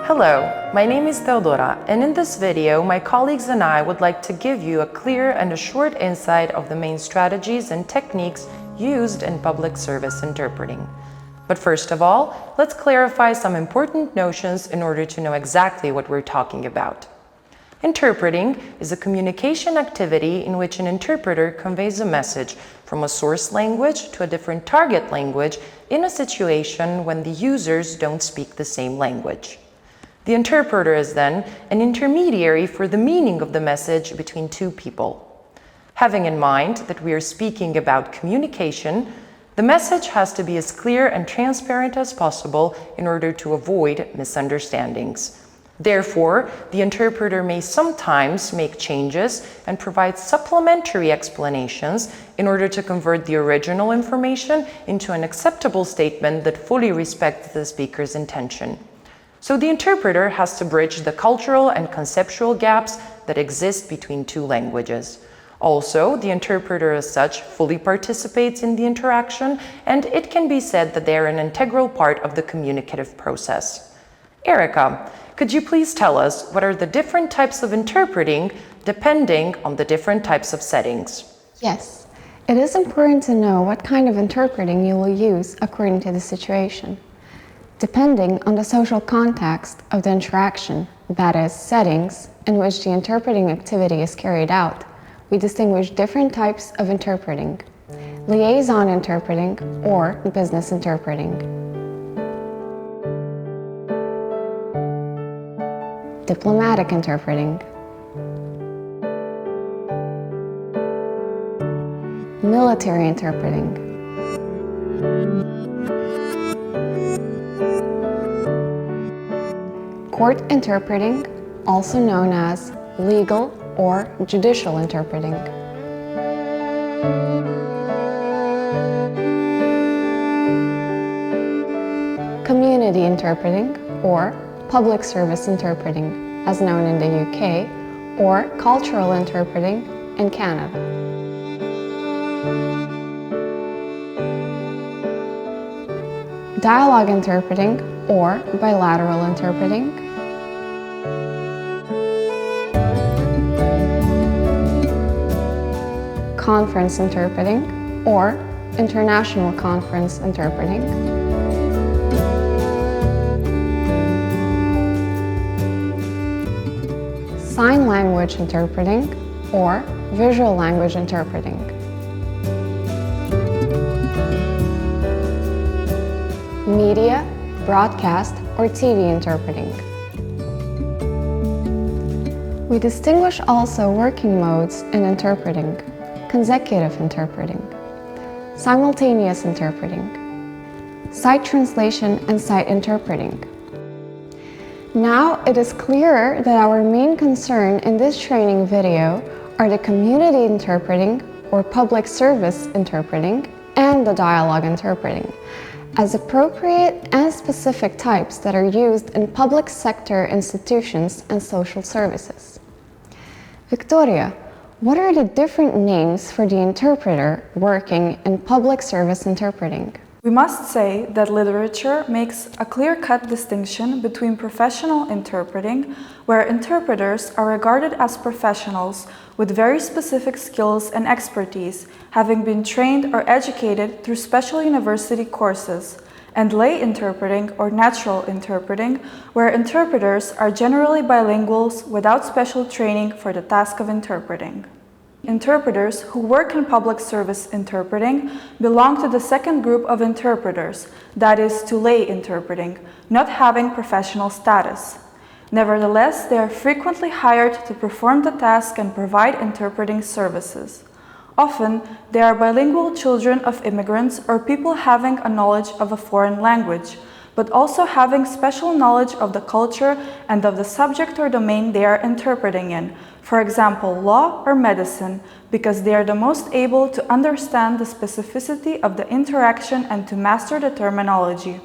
Hello, my name is Theodora, and in this video, my colleagues and I would like to give you a clear and a short insight of the main strategies and techniques used in public service interpreting. But first of all, let's clarify some important notions in order to know exactly what we're talking about. Interpreting is a communication activity in which an interpreter conveys a message from a source language to a different target language in a situation when the users don't speak the same language. The interpreter is then an intermediary for the meaning of the message between two people. Having in mind that we are speaking about communication, the message has to be as clear and transparent as possible in order to avoid misunderstandings. Therefore, the interpreter may sometimes make changes and provide supplementary explanations in order to convert the original information into an acceptable statement that fully respects the speaker's intention. So the interpreter has to bridge the cultural and conceptual gaps that exist between two languages. Also, the interpreter as such fully participates in the interaction, and it can be said that they are an integral part of the communicative process. Erica, could you please tell us what are the different types of interpreting depending on the different types of settings? Yes, it is important to know what kind of interpreting you will use according to the situation. Depending on the social context of the interaction, that is, settings in which the interpreting activity is carried out, we distinguish different types of interpreting: liaison interpreting or business interpreting, diplomatic interpreting, military interpreting, court interpreting, also known as legal or judicial interpreting, community interpreting or public service interpreting, as known in the UK, or cultural interpreting in Canada. Dialogue interpreting or bilateral interpreting, conference interpreting or international conference interpreting, sign language interpreting or visual language interpreting, media, broadcast, or TV interpreting. We distinguish also working modes in interpreting: consecutive interpreting, simultaneous interpreting, sight translation, and sight interpreting. Now it is clearer that our main concern in this training video are the community interpreting or public service interpreting and the dialogue interpreting, as appropriate and specific types that are used in public sector institutions and social services. Victoria, what are the different names for the interpreter working in public service interpreting? We must say that literature makes a clear-cut distinction between professional interpreting, where interpreters are regarded as professionals with very specific skills and expertise, having been trained or educated through special university courses, and lay interpreting or natural interpreting, where interpreters are generally bilinguals without special training for the task of interpreting. Interpreters who work in public service interpreting belong to the second group of interpreters, that is, to lay interpreting, not having professional status. Nevertheless, they are frequently hired to perform the task and provide interpreting services. Often, they are bilingual children of immigrants or people having a knowledge of a foreign language, but also having special knowledge of the culture and of the subject or domain they are interpreting in, for example, law or medicine, because they are the most able to understand the specificity of the interaction and to master the terminology.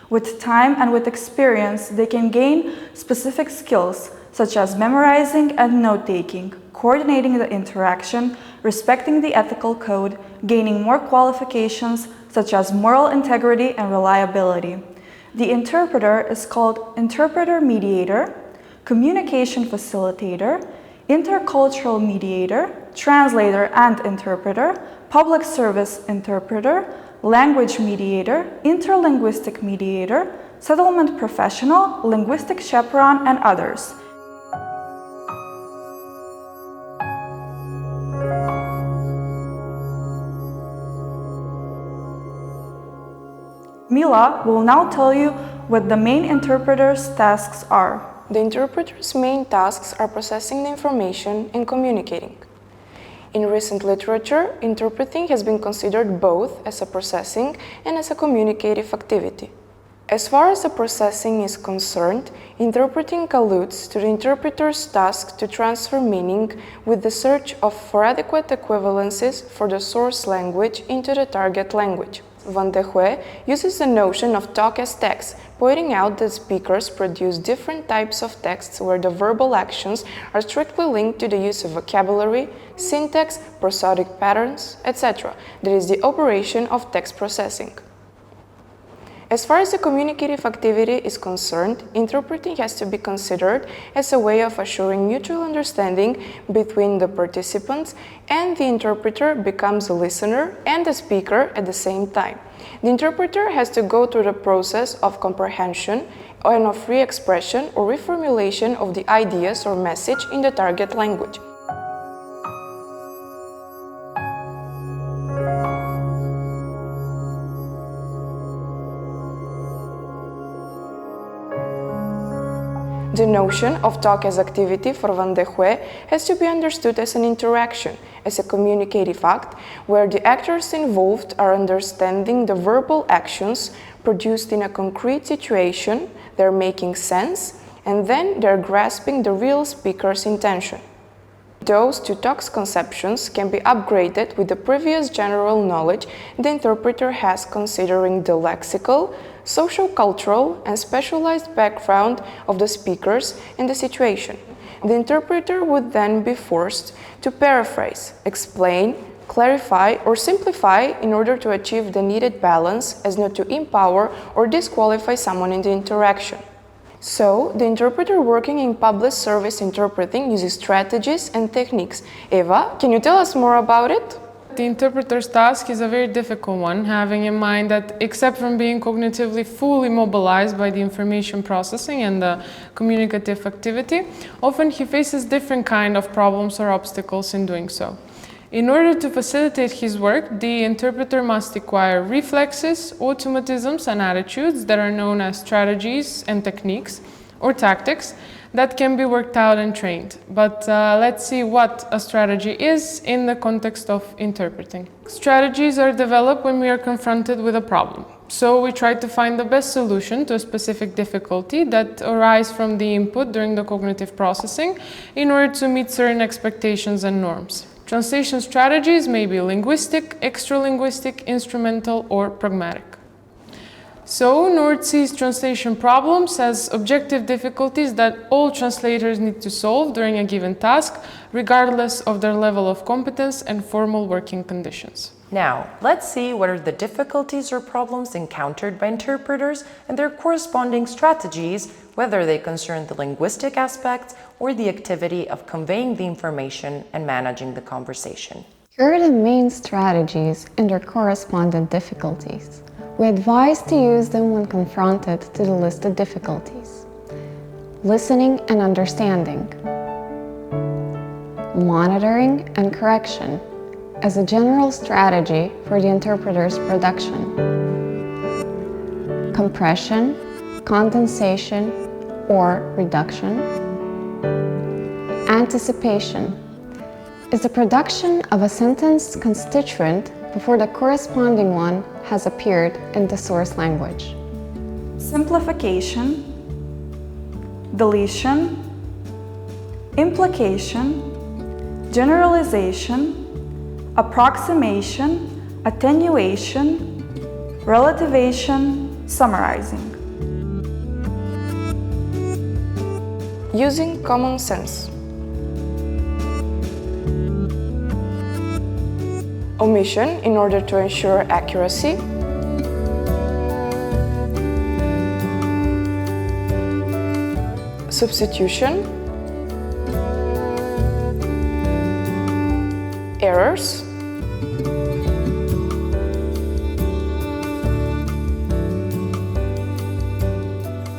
With time and with experience, they can gain specific skills, such as memorizing and note-taking, coordinating the interaction, respecting the ethical code, gaining more qualifications, such as moral integrity and reliability. The interpreter is called interpreter mediator, communication facilitator, intercultural mediator, translator and interpreter, public service interpreter, language mediator, interlinguistic mediator, settlement professional, linguistic chaperone, and others. Mila will now tell you what the main interpreter's tasks are. The interpreter's main tasks are processing the information and communicating. In recent literature, interpreting has been considered both as a processing and as a communicative activity. As far as the processing is concerned, interpreting alludes to the interpreter's task to transfer meaning with the search for adequate equivalences for the source language into the target language. Van de Hué uses the notion of talk as text, pointing out that speakers produce different types of texts where the verbal actions are strictly linked to the use of vocabulary, syntax, prosodic patterns, etc. That is the operation of text processing. As far as the communicative activity is concerned, interpreting has to be considered as a way of assuring mutual understanding between the participants, and the interpreter becomes a listener and a speaker at the same time. The interpreter has to go through the process of comprehension and of free expression or reformulation of the ideas or message in the target language. The notion of talk as activity for Van de Hué has to be understood as an interaction, as a communicative act, where the actors involved are understanding the verbal actions produced in a concrete situation, they're making sense, and then they're grasping the real speaker's intention. Those two talk's conceptions can be upgraded with the previous general knowledge the interpreter has considering the lexical, social-cultural, and specialized background of the speakers and the situation. The interpreter would then be forced to paraphrase, explain, clarify, or simplify in order to achieve the needed balance as not to empower or disqualify someone in the interaction. So, the interpreter working in public service interpreting uses strategies and techniques. Eva, can you tell us more about it? The interpreter's task is a very difficult one, having in mind that except from being cognitively fully mobilized by the information processing and the communicative activity, often he faces different kind of problems or obstacles in doing so. In order to facilitate his work, the interpreter must acquire reflexes, automatisms, and attitudes that are known as strategies and techniques, or tactics, that can be worked out and trained. But let's see what a strategy is in the context of interpreting. Strategies are developed when we are confronted with a problem. So we try to find the best solution to a specific difficulty that arises from the input during the cognitive processing in order to meet certain expectations and norms. Translation strategies may be linguistic, extra-linguistic, instrumental, or pragmatic. So, NORD sees translation problems as objective difficulties that all translators need to solve during a given task, regardless of their level of competence and formal working conditions. Now, let's see what are the difficulties or problems encountered by interpreters and their corresponding strategies, whether they concern the linguistic aspects or the activity of conveying the information and managing the conversation. Here are the main strategies and their correspondent difficulties. We advise to use them when confronted to the listed difficulties. Listening and understanding. Monitoring and correction as a general strategy for the interpreter's production. Compression, condensation, or reduction. Anticipation is the production of a sentence constituent before the corresponding one has appeared in the source language. Simplification, deletion, implication, generalization, approximation, attenuation, relativation, summarizing. Using common sense. Omission in order to ensure accuracy. substitution, errors,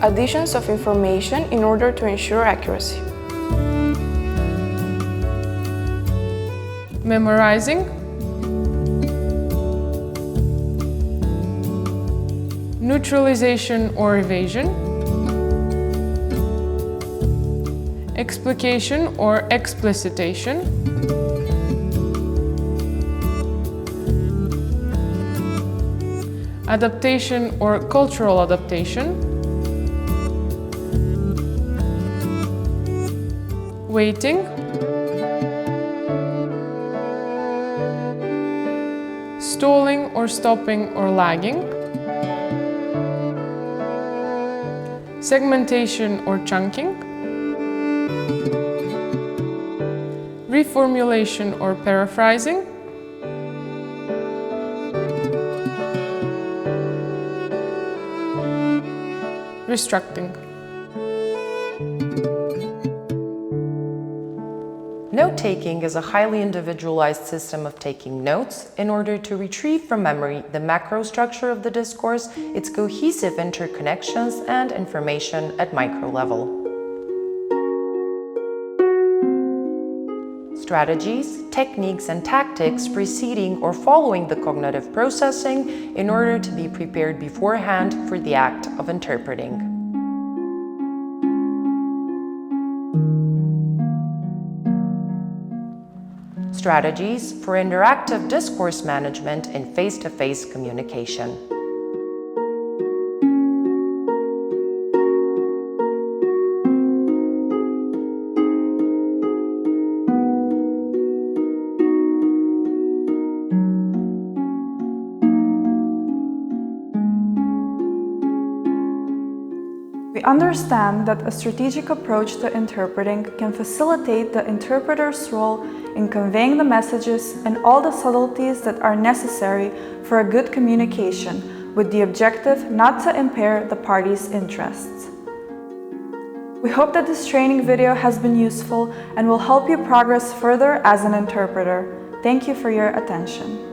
additions of information in order to ensure accuracy, memorizing, neutralization or evasion, explication or explicitation, adaptation or cultural adaptation, waiting, stalling or stopping or lagging, segmentation or chunking, reformulation or paraphrasing, restructuring. Note-taking is a highly individualized system of taking notes in order to retrieve from memory the macro structure of the discourse, its cohesive interconnections, and information at micro level. Strategies, techniques, and tactics preceding or following the cognitive processing in order to be prepared beforehand for the act of interpreting. Strategies for interactive discourse management in face-to-face communication. We understand that a strategic approach to interpreting can facilitate the interpreter's role in conveying the messages and all the subtleties that are necessary for a good communication, with the objective not to impair the parties' interests. We hope that this training video has been useful and will help you progress further as an interpreter. Thank you for your attention.